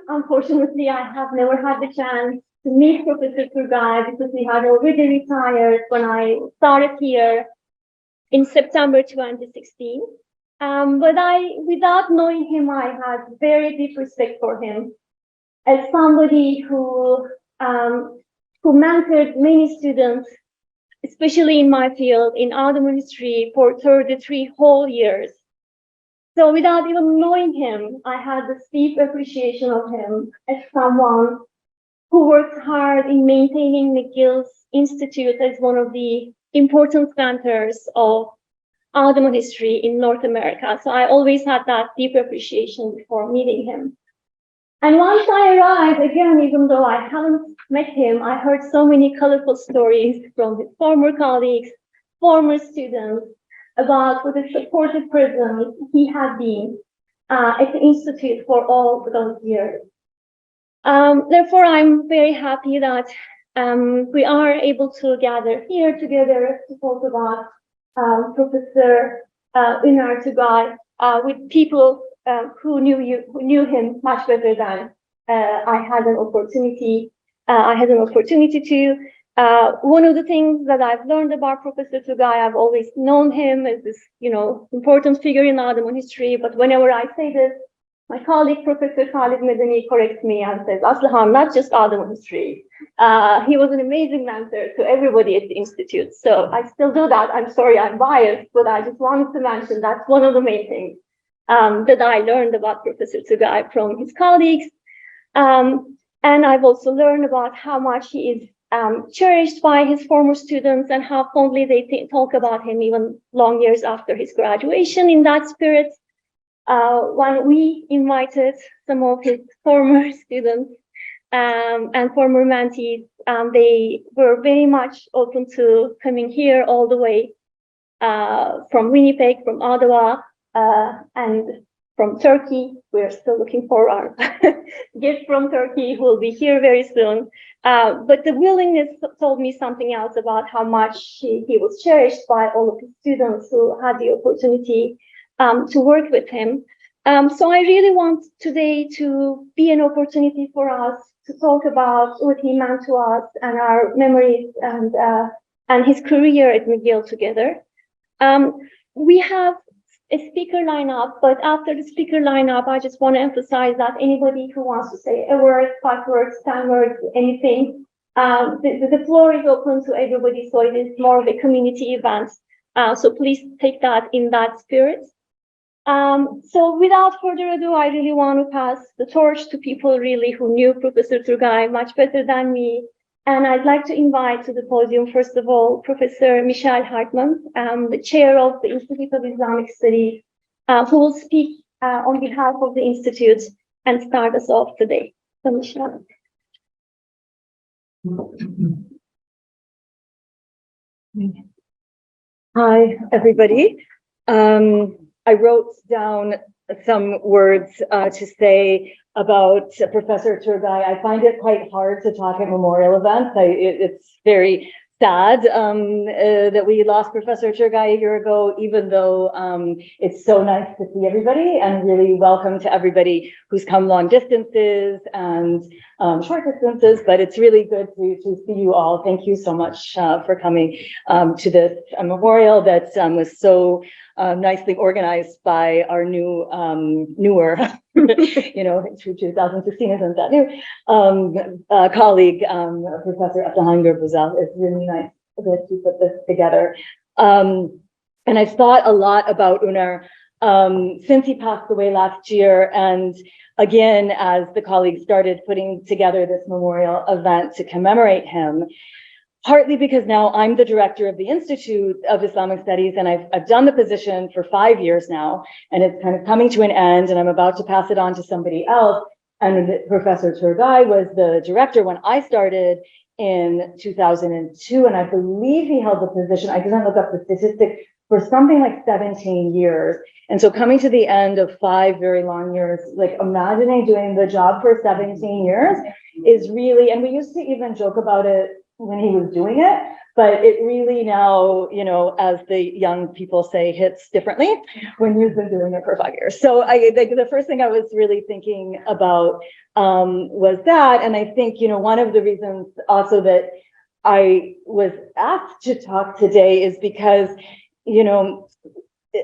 unfortunately, I have never had the chance to meet Professor Turgay because he had already retired when I started here in September 2016. But without knowing him, I had very deep respect for him as somebody who mentored many students, especially in my field, in Ottoman history, for 33 whole years. So without even knowing him, I had this deep appreciation of him as someone who worked hard in maintaining McGill's Institute as one of the important centers of Ottoman history in North America. So I always had that deep appreciation before meeting him. And once I arrived, again, even though I haven't met him, I heard so many colorful stories from his former colleagues, former students, about what a supportive presence he had been at the Institute for all those years. Therefore, I'm very happy that we are able to gather here together to talk about Professor Uner Turgay with people who knew him much better than I had an opportunity to. One of the things that I've learned about Professor Turgay, I've always known him as this, important figure in Ottoman history. But whenever I say this, my colleague, Professor Khalid Medani, corrects me and says, Aslihan, not just Ottoman history. He was an amazing mentor to everybody at the Institute. So I still do that. I'm sorry, I'm biased, but I just wanted to mention that's one of the main things that I learned about Professor Turgay from his colleagues. And I've also learned about how much he is cherished by his former students and how fondly they talk about him even long years after his graduation. In that spirit, when we invited some of his former students and former mentees, they were very much open to coming here all the way from Winnipeg, from Ottawa, and from Turkey. We're still looking for our gift from Turkey, who will be here very soon. But the willingness told me something else about how much he was cherished by all of his students who had the opportunity to work with him. So I really want today to be an opportunity for us to talk about what he meant to us and our memories and his career at McGill together. We have a speaker lineup, but after the speaker lineup, I just want to emphasize that anybody who wants to say a word, 5 words, 10 words, anything, the floor is open to everybody, so it is more of a community event. So please take that in that spirit. So without further ado, I really want to pass the torch to people really who knew Professor Turgay much better than me. And I'd like to invite to the podium, first of all, Professor Michel Hartmann, the chair of the Institute of Islamic Studies, who will speak on behalf of the Institute and start us off today. So, Michel. Hi, everybody. I wrote down some words to say about Professor Turgay. I find it quite hard to talk at memorial events. It's very sad that we lost Professor Turgay a year ago, even though it's so nice to see everybody, and really welcome to everybody who's come long distances and short distances, but it's really good to see you all. Thank you so much for coming to this memorial that was so nicely organized by our newer, 2016 isn't that new, colleague, Professor Abdelhan Gurbuzel. It's really nice to put this together. And I've thought a lot about Uner since he passed away last year, and again, as the colleagues started putting together this memorial event to commemorate him, partly because now I'm the director of the Institute of Islamic Studies, and I've done the position for 5 years now, and it's kind of coming to an end, and I'm about to pass it on to somebody else. And Professor Turgay was the director when I started in 2002, and I believe he held the position, I didn't look up the statistic, for something like 17 years. And so coming to the end of 5 very long years, like imagining doing the job for 17 years is really, and we used to even joke about it when he was doing it, But it really now, you know, as the young people say, hits differently when you've been doing it for 5 years. So I think the first thing I was really thinking about was that. And I think, you know, one of the reasons also that I was asked to talk today is because, you know,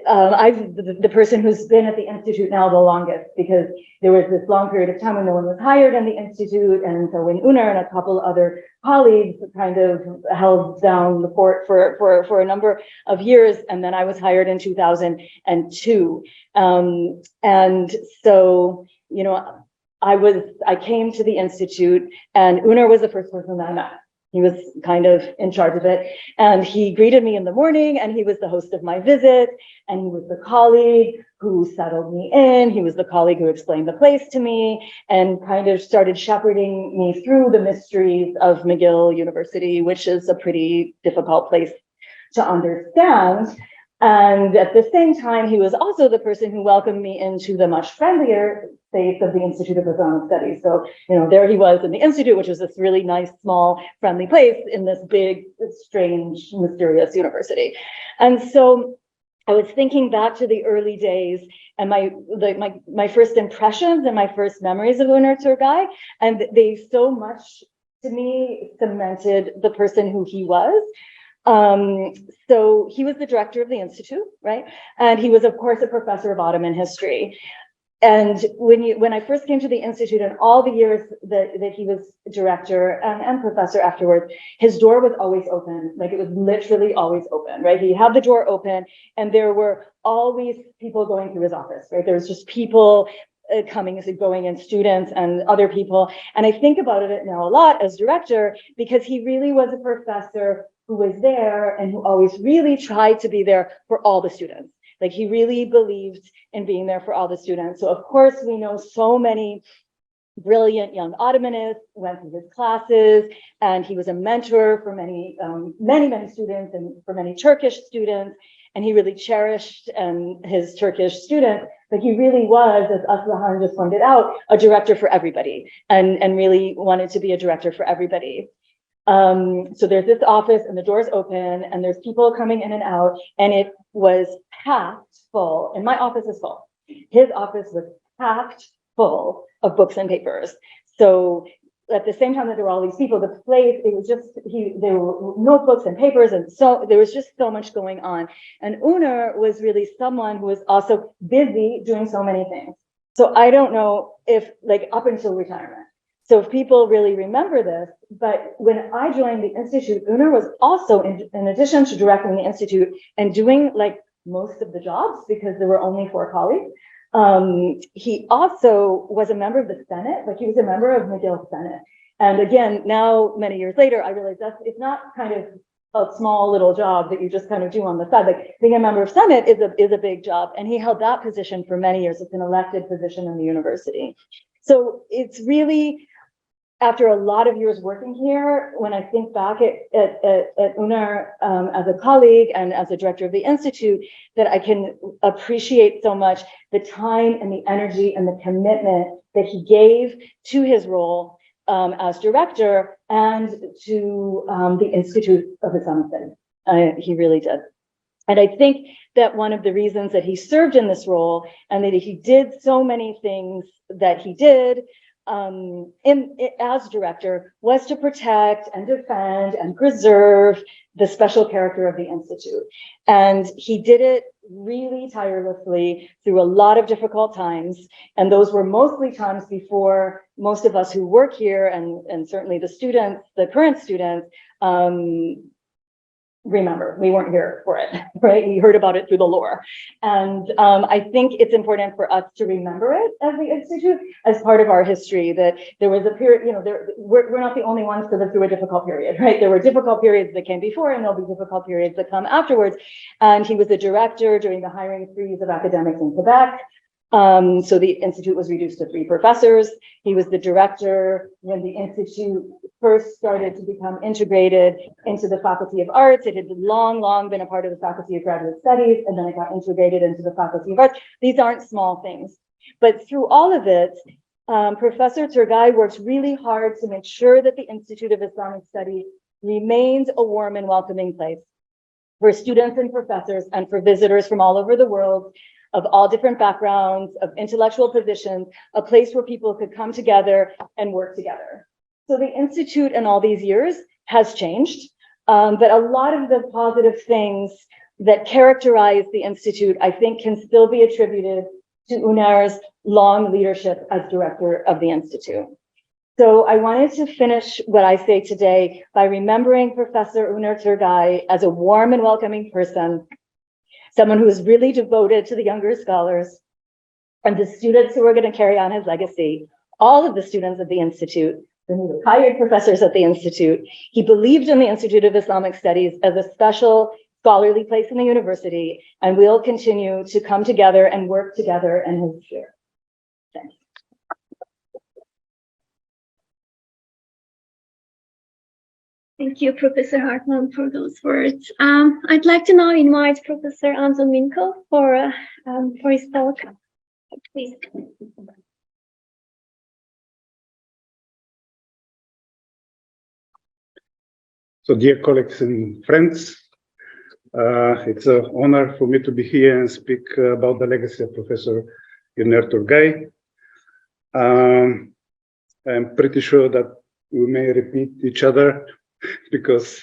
I'm the person who's been at the Institute now the longest, because there was this long period of time when no one was hired in the Institute. And so when Uner and a couple other colleagues kind of held down the fort for a number of years. And then I was hired in 2002. And so, you know, I came to the Institute, and Uner was the first person that I met. He was kind of in charge of it. And he greeted me in the morning, and he was the host of my visit. And he was the colleague who settled me in. He was the colleague who explained the place to me and kind of started shepherding me through the mysteries of McGill University, which is a pretty difficult place to understand. And at the same time, he was also the person who welcomed me into the much friendlier space of the Institute of Islamic Studies. So, you know, there he was in the Institute, which was this really nice, small, friendly place in this big, strange, mysterious university. And so I was thinking back to the early days and my first impressions and my first memories of Uner Turgay, and they so much to me cemented the person who he was. So he was the director of the Institute, right? And he was, of course, a professor of Ottoman history. And when I first came to the Institute, and all the years that he was director and professor afterwards, his door was always open. Like, it was literally always open, right? He had the door open, and there were always people going through his office, right? There was just people coming and going, and students and other people. And I think about it now a lot as director, because he really was a professor who was there and who always really tried to be there for all the students. Like, he really believed in being there for all the students. So of course we know so many brilliant young Ottomanists went through his classes, and he was a mentor for many students and for many Turkish students. And he really cherished his Turkish students, but he really was, as Aslıhan just pointed out, a director for everybody, and really wanted to be a director for everybody. So there's this office, and the door's open, and there's people coming in and out, and it was packed full. And my office is full. His office was packed full of books and papers. So at the same time that there were all these people, the place, it was just, there were notebooks and papers, and so there was just so much going on. And Uner was really someone who was also busy doing so many things. So I don't know if, like, up until retirement. So if people really remember this, but when I joined the Institute, Uner was also, in addition to directing the Institute and doing like most of the jobs, because there were only 4 colleagues, he also was a member of the Senate. Like, he was a member of McGill Senate. And again, now many years later, I realize it's not kind of a small little job that you just kind of do on the side. Like, being a member of Senate is a big job, and he held that position for many years. It's an elected position in the university. So it's really, after a lot of years working here, when I think back at Uner as a colleague and as a director of the Institute, that I can appreciate so much the time and the energy and the commitment that he gave to his role as director and to the Institute of Islamic Studies. He really did. And I think that one of the reasons that he served in this role, and that he did so many things that he did as director, was to protect and defend and preserve the special character of the Institute. And he did it really tirelessly through a lot of difficult times. And those were mostly times before most of us who work here, and certainly the students, the current students, remember. We weren't here for it, right? We heard about it through the lore. And I think it's important for us to remember it as the Institute, as part of our history, that there was a period, you know, we're not the only ones to live through a difficult period, right? There were difficult periods that came before, and there'll be difficult periods that come afterwards. And he was the director during the hiring freeze of academics in Quebec. So the Institute was reduced to 3 professors. He was the director when the Institute first started to become integrated into the Faculty of Arts. It had long been a part of the Faculty of Graduate Studies, and then it got integrated into the Faculty of Arts. These aren't small things. But through all of it, Professor Turgay worked really hard to make sure that the Institute of Islamic Studies remains a warm and welcoming place for students and professors and for visitors from all over the world of all different backgrounds, of intellectual positions, a place where people could come together and work together. So the Institute in all these years has changed, but a lot of the positive things that characterize the Institute, I think, can still be attributed to Uner's long leadership as director of the Institute. So I wanted to finish what I say today by remembering Professor Uner Turgay as a warm and welcoming person, someone who is really devoted to the younger scholars and the students who are going to carry on his legacy, all of the students at the Institute, the retired professors at the Institute. He believed in the Institute of Islamic Studies as a special scholarly place in the university, and we'll continue to come together and work together in his sphere. Thanks. Thank you, Professor Hartman, for those words. I'd like to now invite Professor Anton Minko for his talk. Please. So, dear colleagues and friends, it's an honor for me to be here and speak about the legacy of Professor Uner Turgay. I'm pretty sure that we may repeat each other because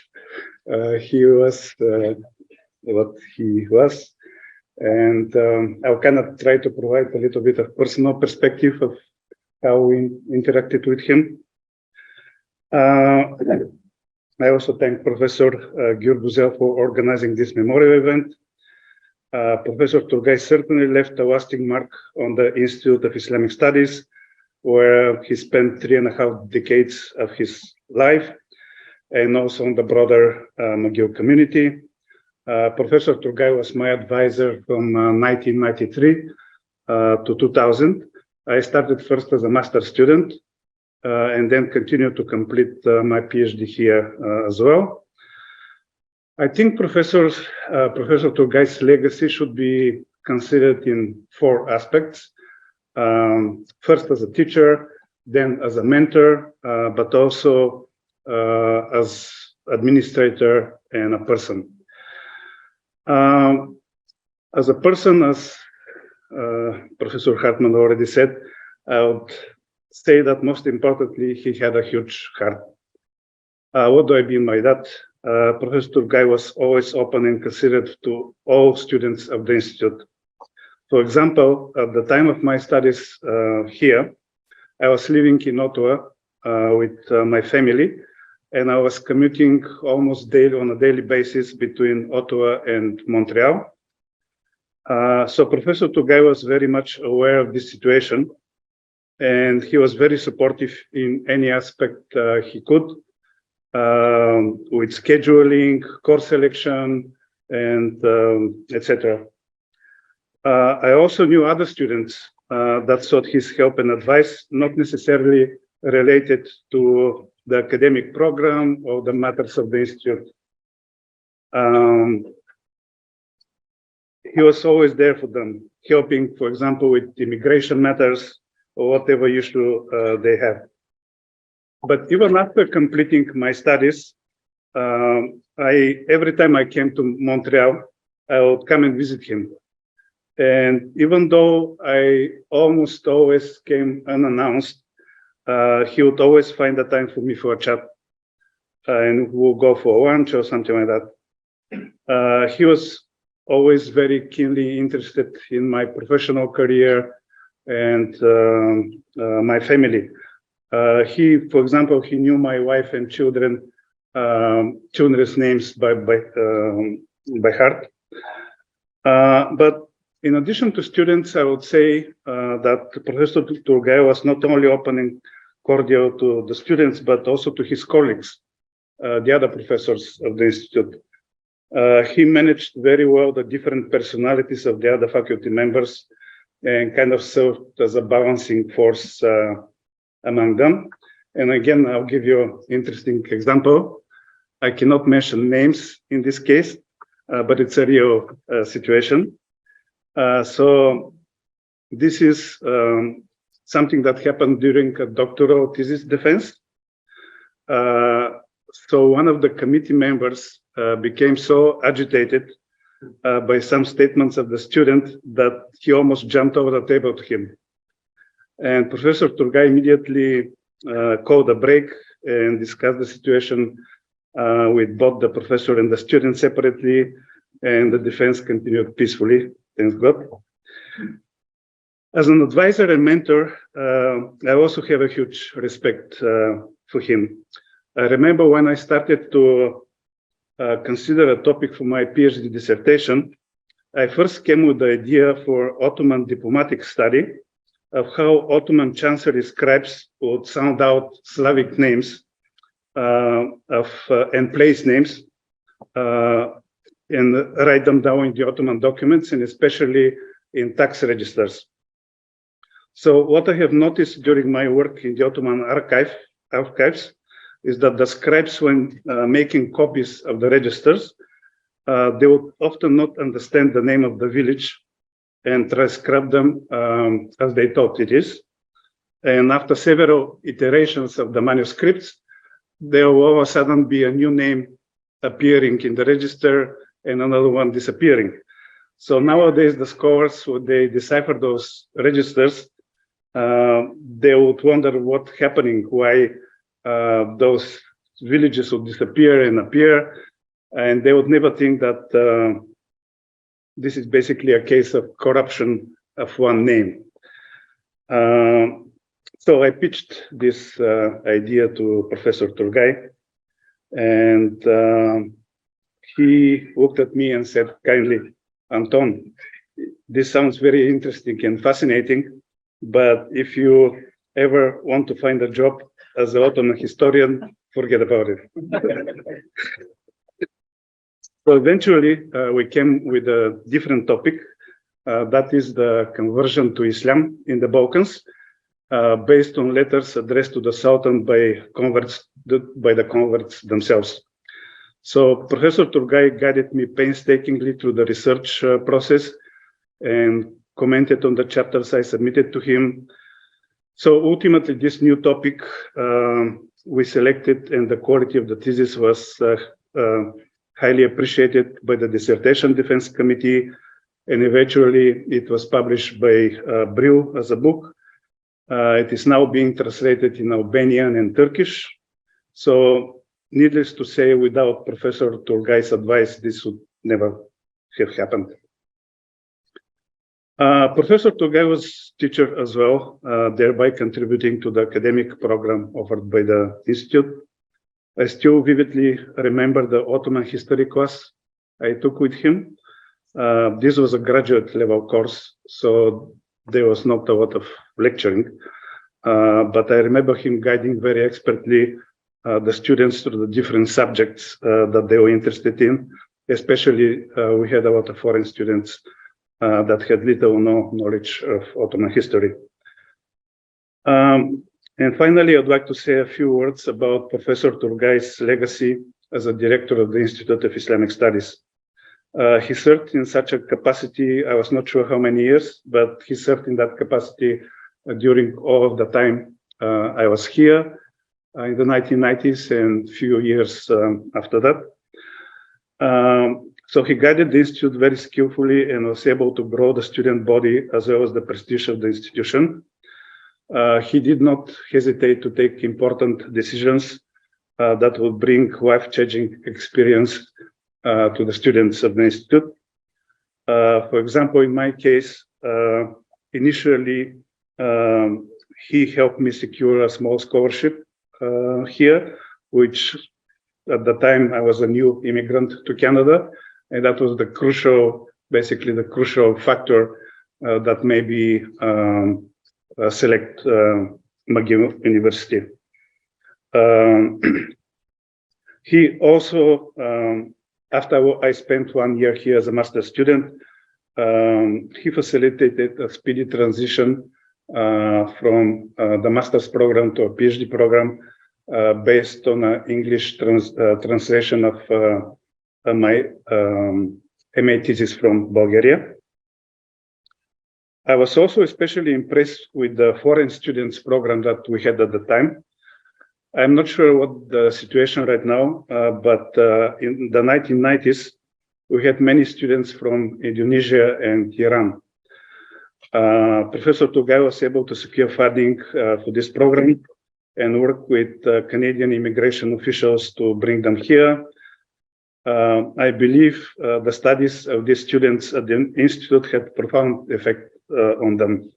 he was what he was. And I'll kind of try to provide a little bit of personal perspective of how we interacted with him. I also thank Professor Gürbüzel for organizing this memorial event. Professor Turgay certainly left a lasting mark on the Institute of Islamic Studies, where he spent 3.5 decades of his life, and also on the broader McGill community. Professor Turgay was my advisor from 1993 to 2000. I started first as a master's student, and then continued to complete my PhD here as well. I think Professor Turgay's legacy should be considered in 4 aspects. First as a teacher, then as a mentor, but also as administrator and a person. As a person, as Professor Hartman already said, I would say that most importantly, he had a huge heart. What do I mean by that? Professor Turgay was always open and considerate to all students of the Institute. For example, at the time of my studies here, I was living in Ottawa with my family, and I was commuting almost daily on a daily basis between Ottawa and Montreal. So Professor Turgay was very much aware of this situation, and he was very supportive in any aspect he could, with scheduling, course selection, and etc. I also knew other students that sought his help and advice, not necessarily related to the academic program or the matters of the Institute. He was always there for them, helping, for example, with immigration matters or whatever issue they have. But even after completing my studies, every time I came to Montreal, I would come and visit him. And even though I almost always came unannounced, he would always find the time for me for a chat, and we'll go for lunch or something like that. He was always very keenly interested in my professional career and my family. For example, he knew my wife and children's names by heart. But in addition to students, I would say that Professor Turgay was not only open and cordial to the students, but also to his colleagues, the other professors of the Institute. He managed very well the different personalities of the other faculty members and kind of served as a balancing force among them. And again, I'll give you an interesting example. I cannot mention names in this case, but it's a real situation. So this is something that happened during a doctoral thesis defense. So one of the committee members became so agitated by some statements of the student that he almost jumped over the table to him. And Professor Turgay immediately called a break and discussed the situation with both the professor and the student separately, and the defense continued peacefully, thanks God. As an advisor and mentor, I also have a huge respect for him. I remember when I started to consider a topic for my PhD dissertation, I first came with the idea for Ottoman diplomatic study of how Ottoman chancery scribes would sound out Slavic names and place names and write them down in the Ottoman documents, and especially in tax registers. So what I have noticed during my work in the Ottoman archives is that the scribes, when making copies of the registers, they would often not understand the name of the village and transcribe them as they thought it is. And after several iterations of the manuscripts, there will all of a sudden be a new name appearing in the register and another one disappearing. So nowadays, the scholars, when they decipher those registers, they would wonder what's happening, why those villages would disappear and appear, and they would never think that this is basically a case of corruption of one name. So I pitched this idea to Professor Turgay, and he looked at me and said kindly, "Anton, this sounds very interesting and fascinating, but if you ever want to find a job as an Ottoman historian, forget about it." So eventually, we came with a different topic, that is the conversion to Islam in the Balkans, based on letters addressed to the Sultan by the converts themselves. So Professor Turgay guided me painstakingly through the research process and commented on the chapters I submitted to him. So ultimately, this new topic we selected, and the quality of the thesis was highly appreciated by the Dissertation Defense Committee, and eventually it was published by Brill as a book. It is now being translated in Albanian and Turkish. So needless to say, without Professor Turgay's advice, this would never have happened. Professor Turgay was teacher as well, thereby contributing to the academic program offered by the Institute. I still vividly remember the Ottoman history class I took with him. This was a graduate level course, so there was not a lot of lecturing, but I remember him guiding very expertly the students through the different subjects that they were interested in. Especially, we had a lot of foreign students that had little or no knowledge of Ottoman history. And finally, I'd like to say a few words about Professor Turgay's legacy as a director of the Institute of Islamic Studies. He served in such a capacity, I was not sure how many years, but he served in that capacity during all of the time I was here in the 1990s and few years after that. So he guided the Institute very skillfully and was able to grow the student body as well as the prestige of the institution. He did not hesitate to take important decisions that would bring life-changing experience to the students of the Institute. For example, in my case, initially, he helped me secure a small scholarship here, which at the time I was a new immigrant to Canada, and that was the crucial, basically the crucial factor that made me select McGill University. He also, after I spent 1 year here as a master's student, he facilitated a speedy transition from the master's program to a PhD program based on an English translation of my MA thesis from Bulgaria. I was also especially impressed with the foreign students program that we had at the time. I'm not sure what the situation right now, but in the 1990s, we had many students from Indonesia and Iran. Professor Turgay was able to secure funding for this program and work with Canadian immigration officials to bring them here. I believe the studies of these students at the Institute had profound effect on them.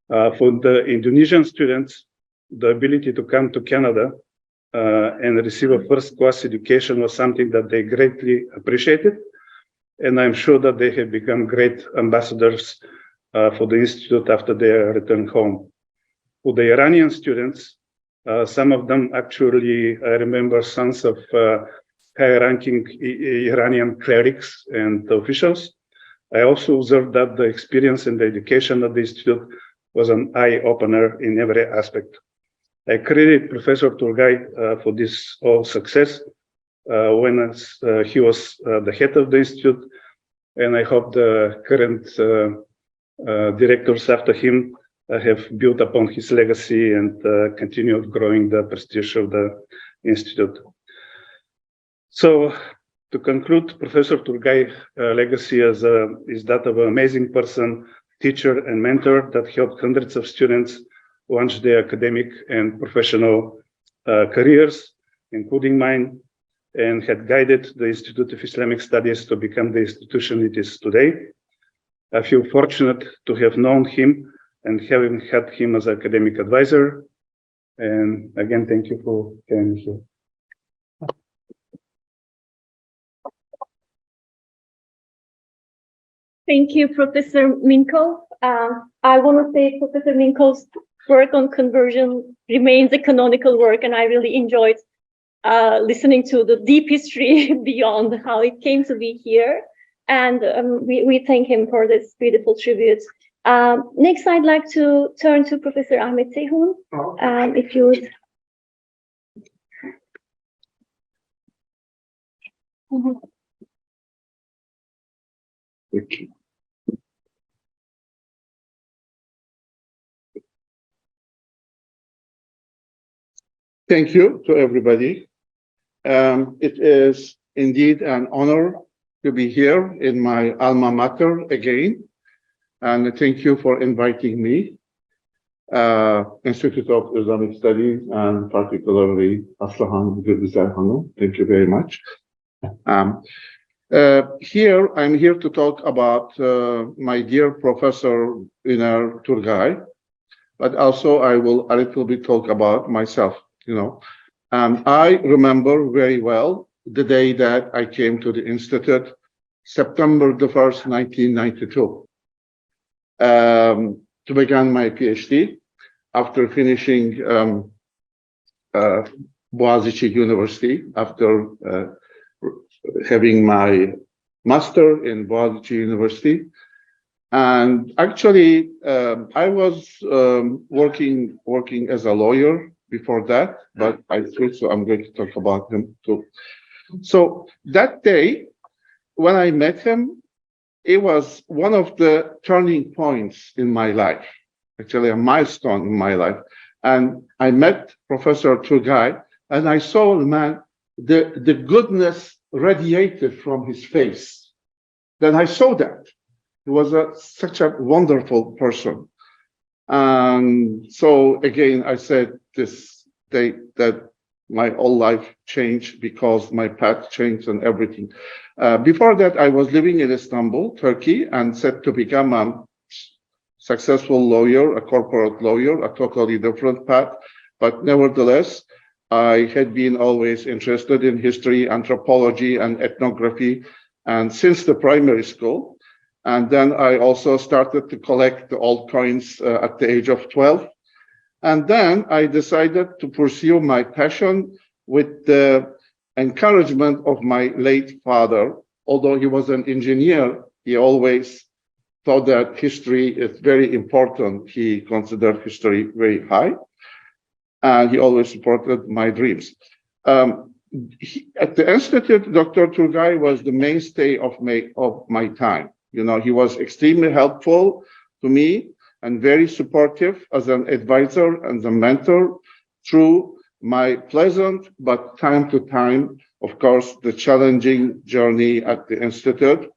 For the Indonesian students, the ability to come to Canada and receive a first-class education was something that they greatly appreciated. And I'm sure that they have become great ambassadors for the Institute after their return home. For the Iranian students, some of them actually, I remember sons of high-ranking Iranian clerics and officials. I also observed that the experience and the education at the Institute was an eye-opener in every aspect. I credit Professor Turgay for this all success when he was the head of the Institute, and I hope the current directors after him have built upon his legacy and continued growing the prestige of the Institute. So, to conclude, Professor Turgay's legacy is that of an amazing person, teacher, and mentor that helped hundreds of students launch their academic and professional careers, including mine, and had guided the Institute of Islamic Studies to become the institution it is today. I feel fortunate to have known him and having had him as academic advisor. And again, thank you for having me here. Thank you, Professor Minko. I want to say Professor Minko's work on conversion remains a canonical work, and I really enjoyed listening to the deep history beyond how it came to be here. And we thank him for this beautiful tribute. Next, I'd like to turn to Professor Ahmet Seyhun. If you would. Thank you to everybody. It is indeed an honor to be here in my alma mater again. And thank you for inviting me, Institute of Islamic Studies, and particularly Aslıhan Gürbüzel Hanım. Thank you very much. I'm here to talk about my dear Professor Uner Turgay, but also I will a little bit talk about myself. I remember very well the day that I came to the Institute, September the 1st, 1992, to begin my PhD after finishing Boğaziçi University, after having my master in Boğaziçi University. And actually, I was working as a lawyer before that, but I switched, so I'm going to talk about him too. So that day, when I met him, it was one of the turning points in my life, actually a milestone in my life. And I met Professor Turgay, and I saw the man, the goodness radiated from his face. Then I saw that. He was such a wonderful person. And so again, I said this day that my whole life changed because my path changed and everything. Before that, I was living in Istanbul, Turkey, and set to become a successful lawyer, a corporate lawyer, a totally different path. But nevertheless, I had been always interested in history, anthropology, and ethnography, and since the primary school. And then I also started to collect the old coins at the age of 12. And then I decided to pursue my passion with the encouragement of my late father. Although he was an engineer, he always thought that history is very important. He considered history very high, and he always supported my dreams. At the Institute, Dr. Turgay was the mainstay of my time. He was extremely helpful to me and very supportive as an advisor and a mentor through my pleasant, but time to time, of course, the challenging journey at the Institute.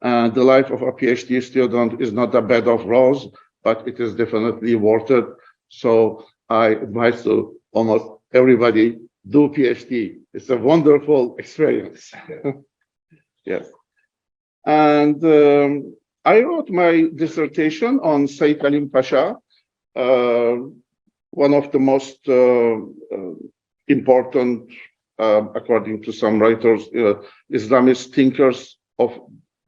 The life of a PhD student is not a bed of roses, but it is definitely worth it. So I advise to almost everybody do PhD. It's a wonderful experience. Yes. And I wrote my dissertation on Sayyid Halim Pasha, one of the most important, according to some writers, Islamist thinkers of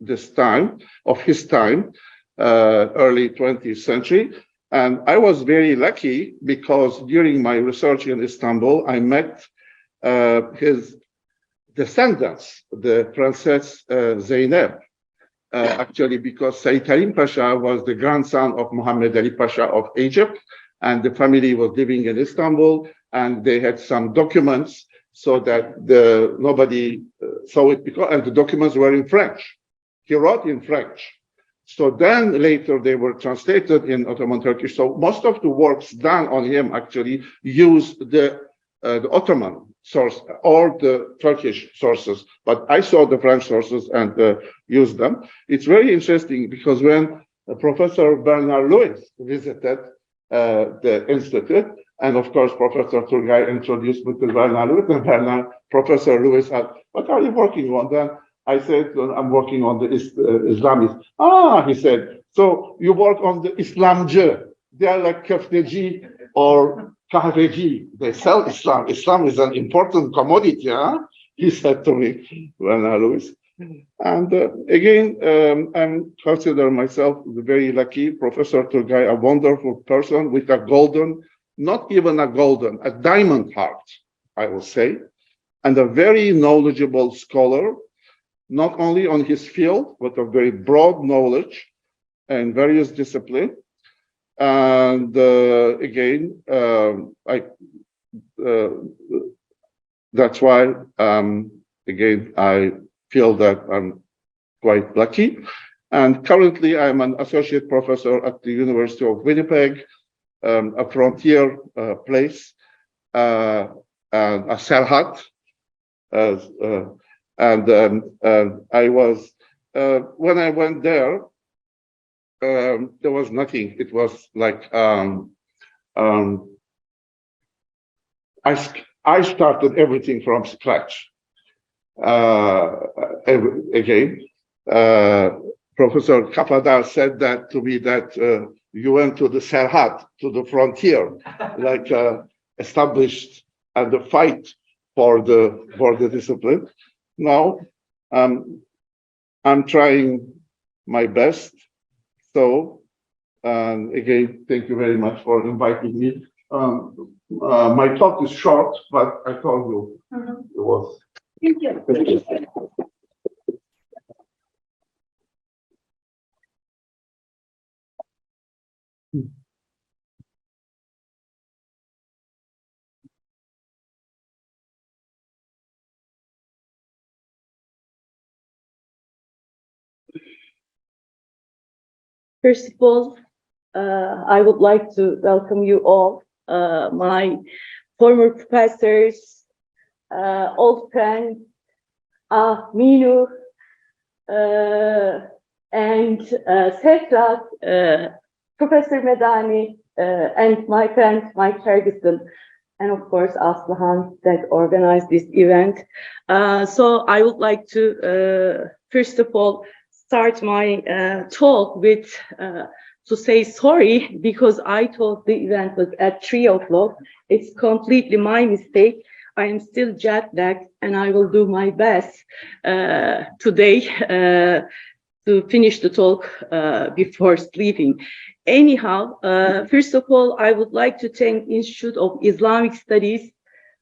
this time, of his time, early 20th century. And I was very lucky because during my research in Istanbul, I met his descendants, the Princess Zeynep, actually because Sayyid Halim Pasha was the grandson of Muhammad Ali Pasha of Egypt, and the family was living in Istanbul, and they had some documents so that nobody saw it, and the documents were in French. He wrote in French. So then later they were translated in Ottoman Turkish. So most of the works done on him actually use the Ottoman source or the Turkish sources, but I saw the French sources and used them. It's very interesting because when Professor Bernard Lewis visited the Institute, and of course, Professor Turgay introduced me to Bernard Lewis, and Professor Lewis said, "What are you working on?" Then I said, "I'm working on the Islamists." "Ah," he said, "so you work on the Islamcı. They are like Kefteji or Kahveci. They sell Islam. Islam is an important commodity," huh? He said to me, Bernard Lewis. And again, I consider myself very lucky. Professor Turgay, a wonderful person with a golden, not even a golden, a diamond heart, I will say, and a very knowledgeable scholar, not only on his field, but a very broad knowledge in various disciplines. And again, that's why, again, I feel that I'm quite lucky. And currently, I'm an associate professor at the University of Winnipeg, a frontier place, and a Serhat. I was, when I went there was nothing. It was like, I started everything from scratch. Again, Professor Kapadar said that to me, that you went to the Serhat, to the frontier, like established and the fight for the discipline. Now, I'm trying my best. So, again, thank you very much for inviting me. My talk is short, but I told you it was. Thank you. Thank you. First of all, I would like to welcome you all, my former professors, old friends, Minu, and Serhat, Professor Medani, and my friend Mike Ferguson, and of course Aslıhan that organized this event. So I would like to, first of all, start my talk with to say sorry, because I thought the event was at 3 o'clock. It's completely my mistake. I am still jet lagged, and I will do my best today to finish the talk before sleeping. Anyhow, first of all, I would like to thank Institute of Islamic Studies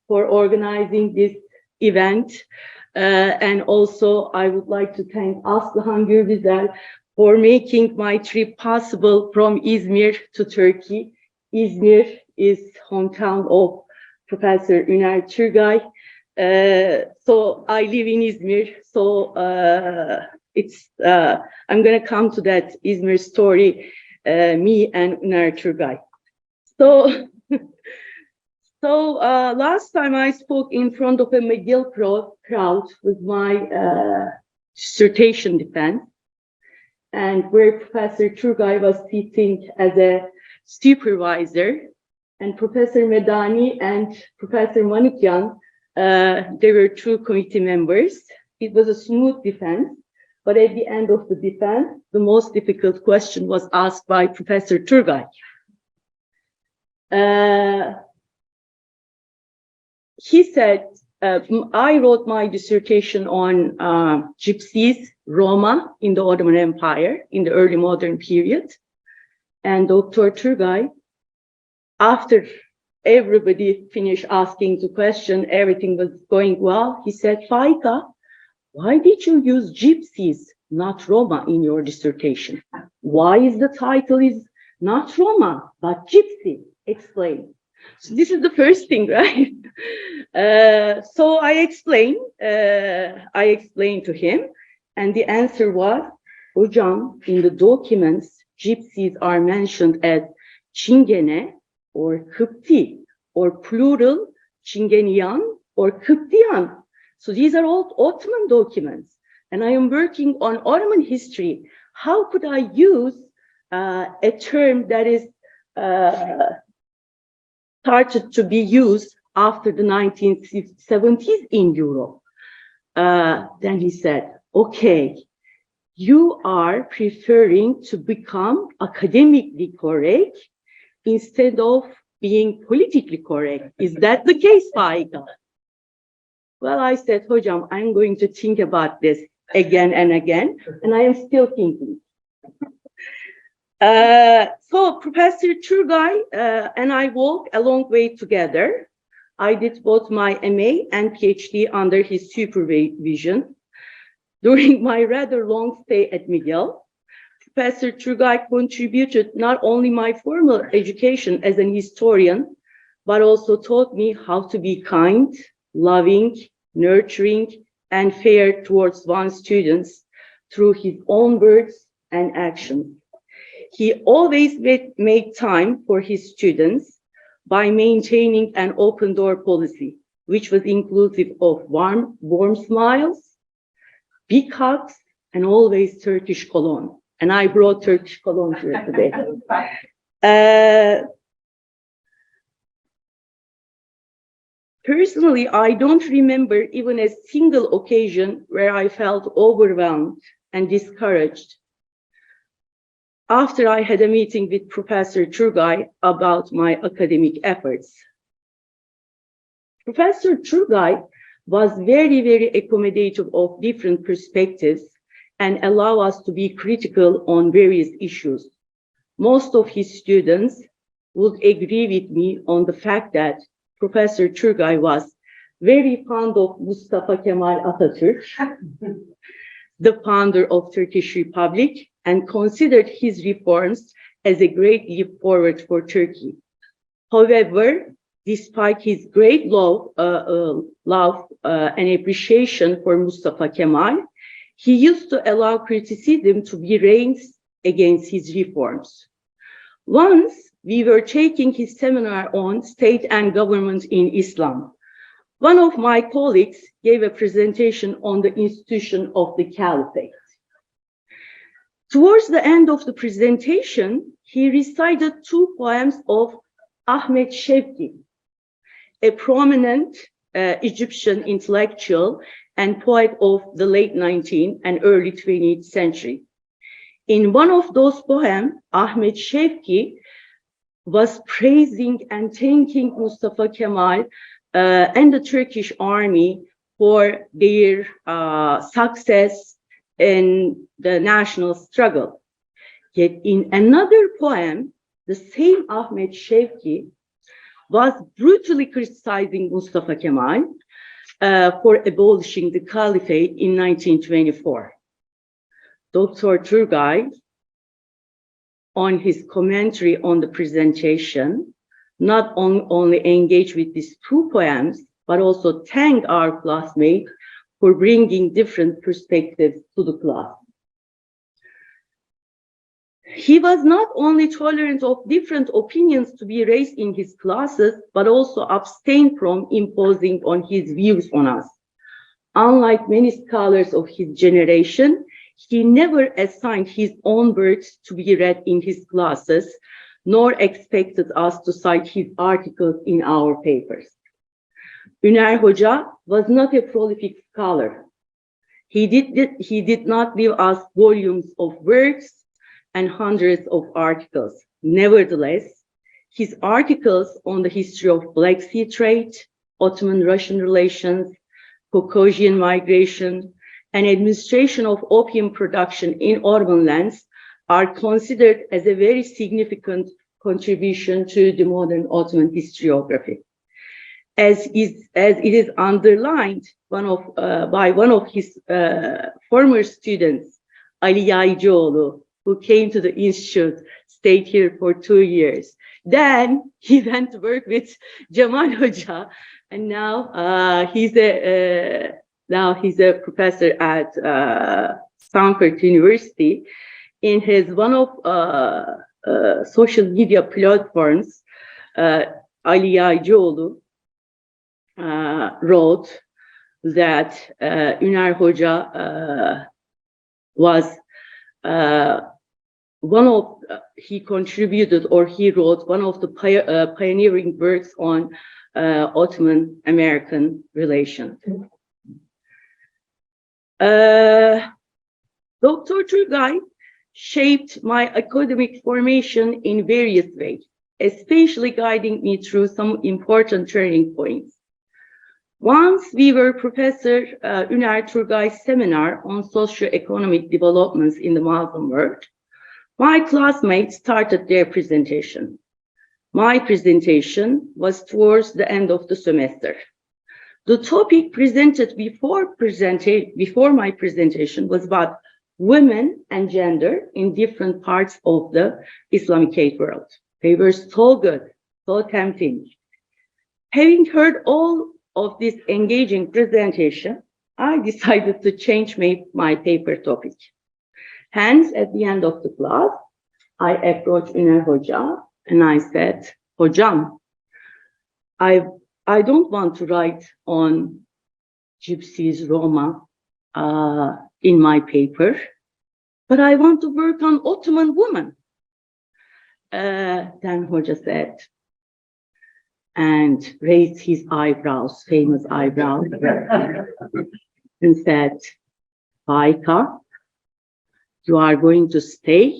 for organizing this event. And also, I would like to thank Aslıhan Gürbüzel for making my trip possible from Izmir to Turkey. Izmir is hometown of Professor Uner Turgay. So I live in Izmir. So I'm going to come to that Izmir story, me and Uner Turgay. So So last time I spoke in front of a McGill crowd with my dissertation defense, and where Professor Turgay was sitting as a supervisor, and Professor Medani and Professor Manukyan, they were two committee members. It was a smooth defense, but at the end of the defense, the most difficult question was asked by Professor Turgay. He said, I wrote my dissertation on gypsies, Roma in the Ottoman Empire in the early modern period. And Dr. Turgay, after everybody finished asking the question, everything was going well, he said, Faika, why did you use gypsies, not Roma, in your dissertation? Why is the title is not Roma, but gypsy? Explain. So this is the first thing, right? So I explained to him, and the answer was, Hocam, in the documents, gypsies are mentioned as Çingene or Kıpti, or plural Çingeniyan or Kıptiyan. So these are all Ottoman documents, and I am working on Ottoman history. How could I use a term that is started to be used after the 1970s in Europe? Then he said, okay, you are preferring to become academically correct instead of being politically correct. Is that the case, Faika? Well, I said, Hocam, I'm going to think about this again and again, and I am still thinking. So Professor Turgay and I walked a long way together. I did both my MA and PhD under his supervision. During my rather long stay at McGill, Professor Turgay contributed not only my formal education as an historian, but also taught me how to be kind, loving, nurturing, and fair towards one's students through his own words and actions. He always made time for his students by maintaining an open door policy, which was inclusive of warm smiles, big hugs, and always Turkish cologne. And I brought Turkish cologne here today. Personally, I don't remember even a single occasion where I felt overwhelmed and discouraged after I had a meeting with Professor Turgay about my academic efforts. Professor Turgay was very, very accommodative of different perspectives and allow us to be critical on various issues. Most of his students would agree with me on the fact that Professor Turgay was very fond of Mustafa Kemal Atatürk, the founder of Turkish Republic, and considered his reforms as a great leap forward for Turkey. However, despite his great love and appreciation for Mustafa Kemal, he used to allow criticism to be raised against his reforms. Once, we were taking his seminar on state and government in Islam. One of my colleagues gave a presentation on the institution of the caliphate. Towards the end of the presentation, he recited two poems of Ahmet Şevki, a prominent Egyptian intellectual and poet of the late 19th and early 20th century. In one of those poems, Ahmet Şevki was praising and thanking Mustafa Kemal and the Turkish army for their success in the national struggle. Yet in another poem, the same Ahmet Şevki was brutally criticizing Mustafa Kemal for abolishing the caliphate in 1924. Dr. Turgay, on his commentary on the presentation, not only engaged with these two poems, but also thanked our classmates for bringing different perspectives to the class. He was not only tolerant of different opinions to be raised in his classes, but also abstained from imposing on his views on us. Unlike many scholars of his generation, he never assigned his own works to be read in his classes, nor expected us to cite his articles in our papers. Uner Hoca was not a prolific scholar. He did not leave us volumes of works and hundreds of articles. Nevertheless, his articles on the history of Black Sea trade, Ottoman-Russian relations, Caucasian migration, and administration of opium production in Ottoman lands are considered as a very significant contribution to the modern Ottoman historiography. As it is underlined by one of his former students, Ali Yaycıoğlu, who came to the institute, stayed here for 2 years. Then he went to work with Cemal Hoca, and now he's a professor at Stanford University. In his one of social media platforms, Ali Yaycıoğlu wrote that Uner Hoca was he contributed, or he wrote one of the pioneering works on Ottoman-American relations. Dr. Turgay shaped my academic formation in various ways, especially guiding me through some important turning points. Once we were Professor Uner Turgay's seminar on socio-economic developments in the Muslim world, my classmates started their presentation. My presentation was towards the end of the semester. The topic presented before my presentation was about women and gender in different parts of the Islamic world. They were so good, so tempting. Having heard all of this engaging presentation, I decided to change my paper topic. Hence, at the end of the class, I approached Uner Hoca and I said, Hocam, I don't want to write on Gypsies, Roma in my paper, but I want to work on Ottoman women. Then Hoca said, and raised his eyebrows, famous eyebrows, and said, Faika, you are going to stay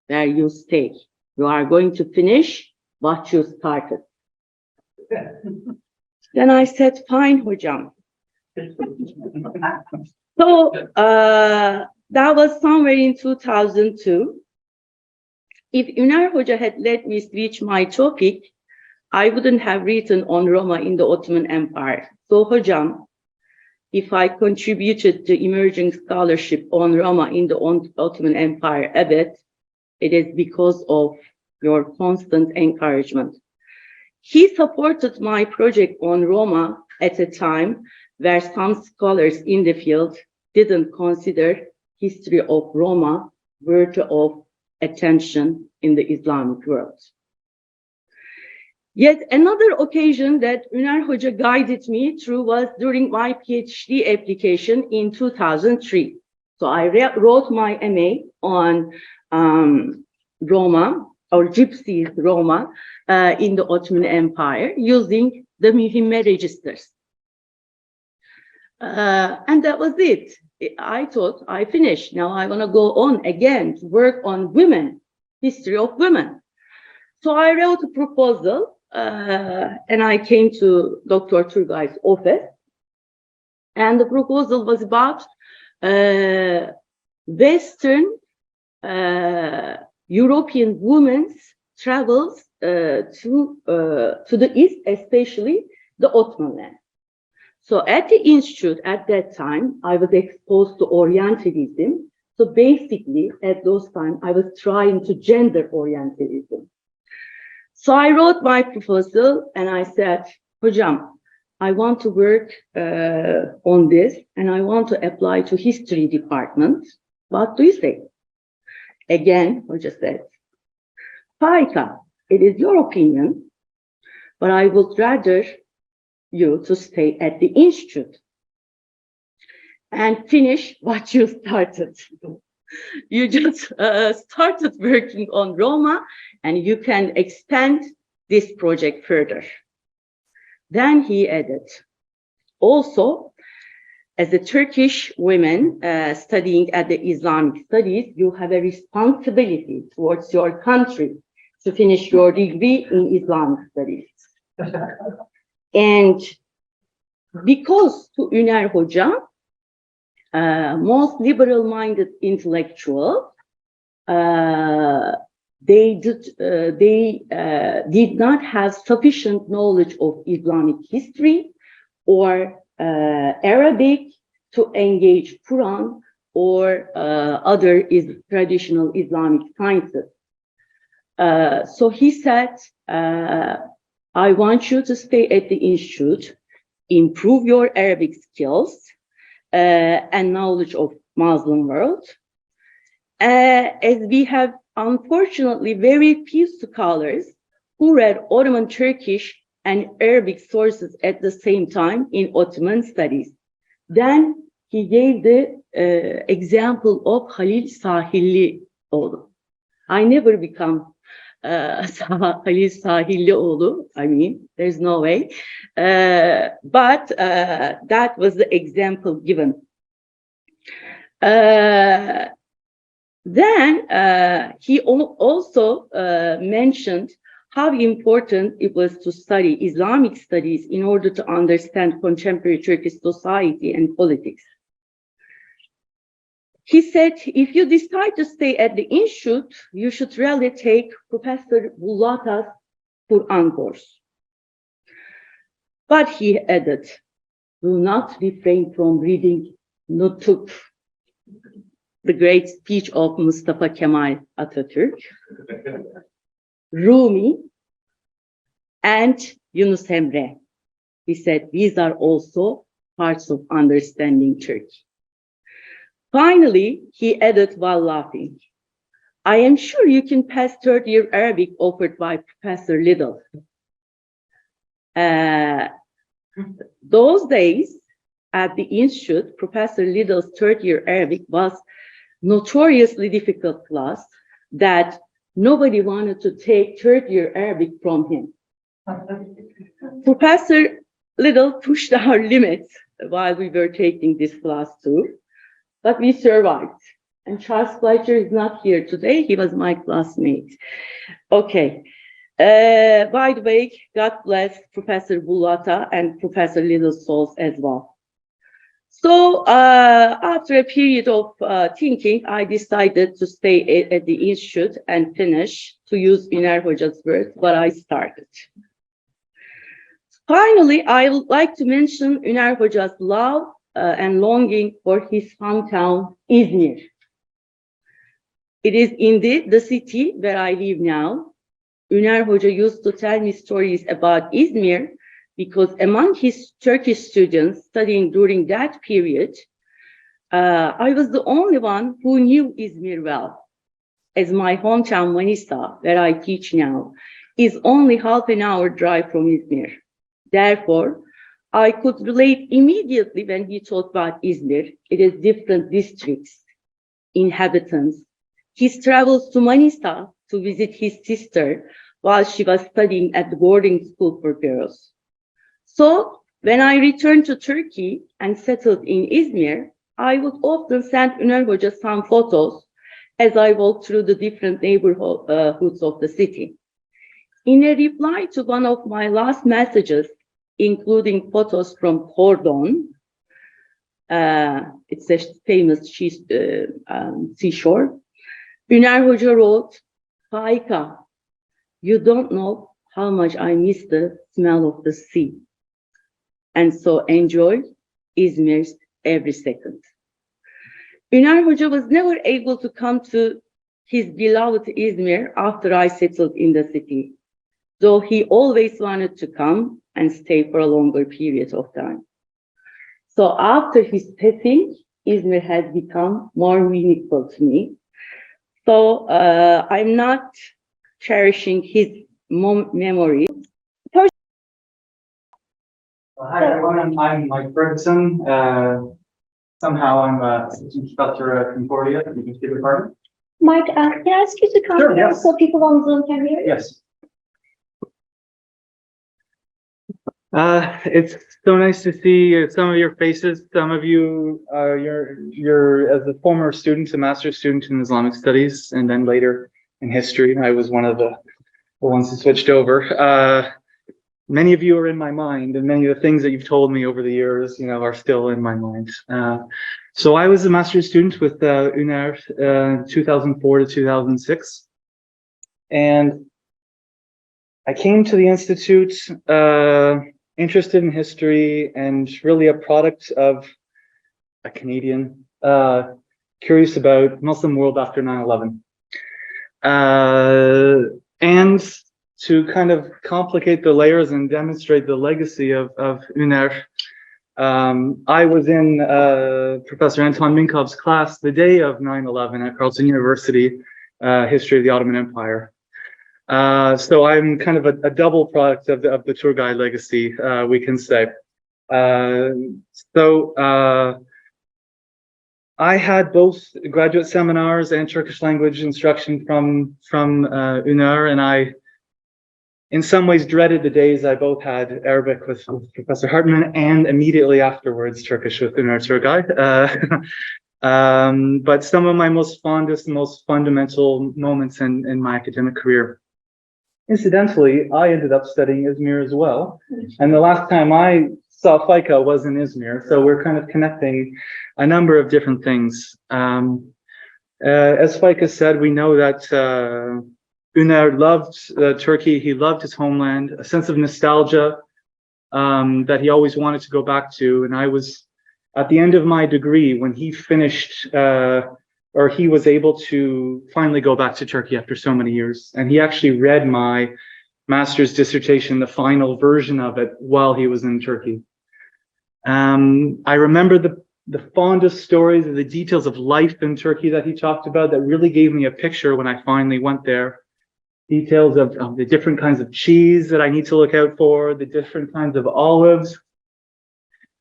where you stay. You are going to finish what you started. Then I said, fine, Hocam. So that was somewhere in 2002. If Uner Hoca had let me switch my topic, I wouldn't have written on Roma in the Ottoman Empire. So Hocam, if I contributed to emerging scholarship on Roma in the Ottoman Empire a bit, it is because of your constant encouragement. He supported my project on Roma at a time where some scholars in the field didn't consider history of Roma worthy of attention in the Islamic world. Yet another occasion that Uner Hoca guided me through was during my PhD application in 2003. So I wrote my MA on Roma, or Gypsies Roma, in the Ottoman Empire using the Mühimme registers. And that was it. I thought I finished. Now I want to go on again to work on women, history of women. So I wrote a proposal and I came to Dr. Turgay's office. And the proposal was about Western European women's travels to the East, especially the Ottoman land. So at the institute at that time, I was exposed to Orientalism. So basically, at those times, I was trying to gender Orientalism. So I wrote my proposal and I said, Hocam, I want to work on this and I want to apply to history department. What do you say? Again, Hoca said, Faika, it is your opinion, but I would rather you to stay at the institute and finish what you started. You just started working on Roma, and you can extend this project further. Then he added, also, as a Turkish woman studying at the Islamic studies, you have a responsibility towards your country to finish your degree in Islamic studies. And because to Uner Hoca, most liberal-minded intellectual, they did not have sufficient knowledge of Islamic history or Arabic to engage Quran or other traditional Islamic sciences. So he said, I want you to stay at the institute, improve your Arabic skills and knowledge of Muslim world. As we have, unfortunately, very few scholars who read Ottoman Turkish and Arabic sources at the same time in Ottoman studies. Then he gave the example of Halil Sahillioğlu. I never become Halil Sahillioğlu. I mean, there's no way. But that was the example given. Then he also mentioned how important it was to study Islamic studies in order to understand contemporary Turkish society and politics. He said, if you decide to stay at the institute, you should really take Professor Bullata's Quran course. But he added, do not refrain from reading Nutuk, the great speech of Mustafa Kemal Atatürk, Rumi, and Yunus Emre. He said, these are also parts of understanding Turkey. Finally, he added while laughing, I am sure you can pass third year Arabic offered by Professor Liddell. Those days at the institute, Professor Liddell's third year Arabic was notoriously difficult class that nobody wanted to take third year Arabic from him. Professor Liddell pushed our limits while we were taking this class too, but we survived. And Charles Fletcher is not here today. He was my classmate. Okay. By the way, God bless Professor Bullata and Professor Liddell's souls as well. So after a period of thinking, I decided to stay at the institute and finish, to use Uner Hoca's words, what I started. Finally, I would like to mention Uner Hoca's love and longing for his hometown, Izmir. It is indeed the city where I live now. Uner Hoca used to tell me stories about Izmir because among his Turkish students studying during that period, I was the only one who knew Izmir well, as my hometown, Manisa, where I teach now, is only half an hour drive from Izmir. Therefore, I could relate immediately when he talked about Izmir. It is different districts, inhabitants. His travels to Manisa to visit his sister while she was studying at the boarding school for girls. So when I returned to Turkey and settled in Izmir, I would often send Uner Hoca some photos as I walked through the different neighborhoods of the city. In a reply to one of my last messages, including photos from Kordon, it's a famous seashore, Uner Hoca wrote, Faika, you don't know how much I miss the smell of the sea. And so enjoy Izmir's every second. Uner Hoca was never able to come to his beloved Izmir after I settled in the city, though he always wanted to come and stay for a longer period of time. So after his passing, Izmir has become more meaningful to me. So I'm not cherishing his memory. Hi everyone, I'm Mike Ferguson. Somehow I'm a assistant professor at Concordia at the University Department. Mike, can I ask you to come Sure, here yes. so people on Zoom can hear you? Yes. It's so nice to see some of your faces. Some of you, you're as a former student, a master's student in Islamic studies, and then later in history. I was one of the ones who switched over. Many of you are in my mind, and many of the things that you've told me over the years, are still in my mind. So I was a master's student with Uner 2004 to 2006, and I came to the institute interested in history and really a product of a Canadian curious about Muslim world after 9/11. And to kind of complicate the layers and demonstrate the legacy of Uner, I was in Professor Anton Minkov's class the day of 9/11 at Carleton University, History of the Ottoman Empire. So I'm kind of a double product of the Turgay legacy, we can say. I had both graduate seminars and Turkish language instruction from Uner, and I, in some ways, dreaded the days I both had Arabic with Professor Hartman and immediately afterwards Turkish with Uner Turgay. But some of my most fondest, most fundamental moments in my academic career. Incidentally, I ended up studying Izmir as well. And the last time I saw FICA was in Izmir. So we're kind of connecting a number of different things. As FICA said, we know that Uner loved Turkey. He loved his homeland, a sense of nostalgia that he always wanted to go back to. And I was at the end of my degree when he finished or he was able to finally go back to Turkey after so many years. And he actually read my master's dissertation, the final version of it, while he was in Turkey. I remember the fondest stories of the details of life in Turkey that he talked about that really gave me a picture when I finally went there. Details of the different kinds of cheese that I need to look out for, the different kinds of olives,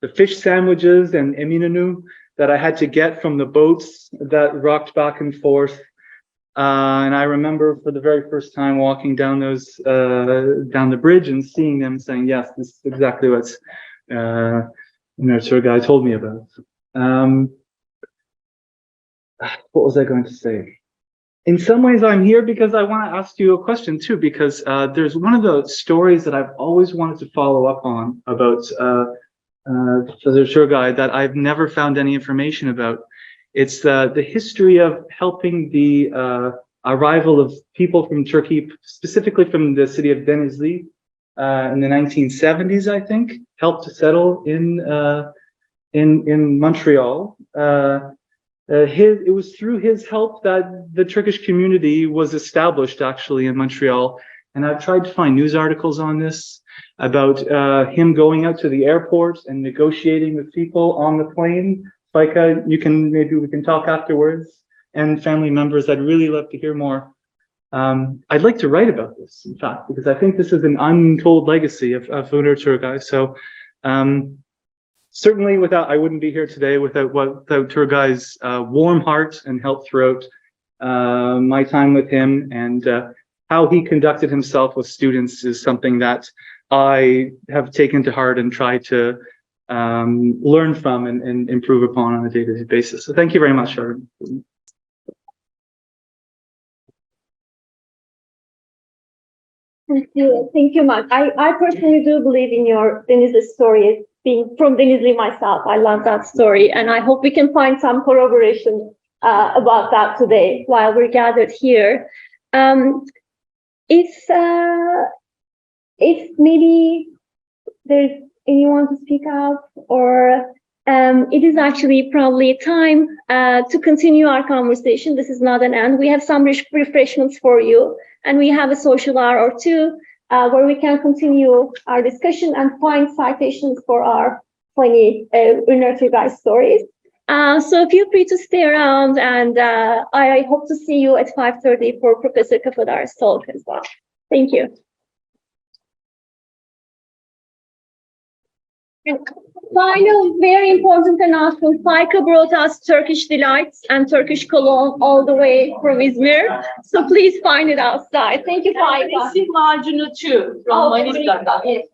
the fish sandwiches and eminönü that I had to get from the boats that rocked back and forth. And I remember for the very first time walking down down the bridge and seeing them saying, yes, this is exactly what Turgay told me about. What was I going to say? In some ways, I'm here because I want to ask you a question too, because there's one of the stories that I've always wanted to follow up on about Professor Turgay that I've never found any information about. It's the history of helping the arrival of people from Turkey, specifically from the city of Denizli in the 1970s, I think, helped to settle in Montreal. It was through his help that the Turkish community was established actually in Montreal. And I've tried to find news articles on this about him going out to the airport and negotiating with people on the plane. Like maybe we can talk afterwards, and family members. I'd really love to hear more. I'd like to write about this, in fact, because I think this is an untold legacy of Uner Turgay. So certainly I wouldn't be here today without Turgay's warm heart and help throughout my time with him, and how he conducted himself with students is something that I have taken to heart and tried to learn from and improve upon on a day-to-day basis. So thank you very much, Sharon. Thank you, Mark. I personally do believe in your Denizli story. Being from Denizli myself, I love that story, and I hope we can find some corroboration about that today while we're gathered here. If maybe there's anyone to speak up, or it is actually probably time to continue our conversation. This is not an end. We have some refreshments for you, and we have a social hour or two where we can continue our discussion and find citations for our funny Uner Turgay stories. So feel free to stay around, and I hope to see you at 5:30 for Professor Kafadar's talk as well. Thank you. Final, very important announcement. Faika brought us Turkish delights and Turkish cologne all the way from Izmir. So please find it outside. Thank you, Faika. Resim macunu too from Manisa. Yes.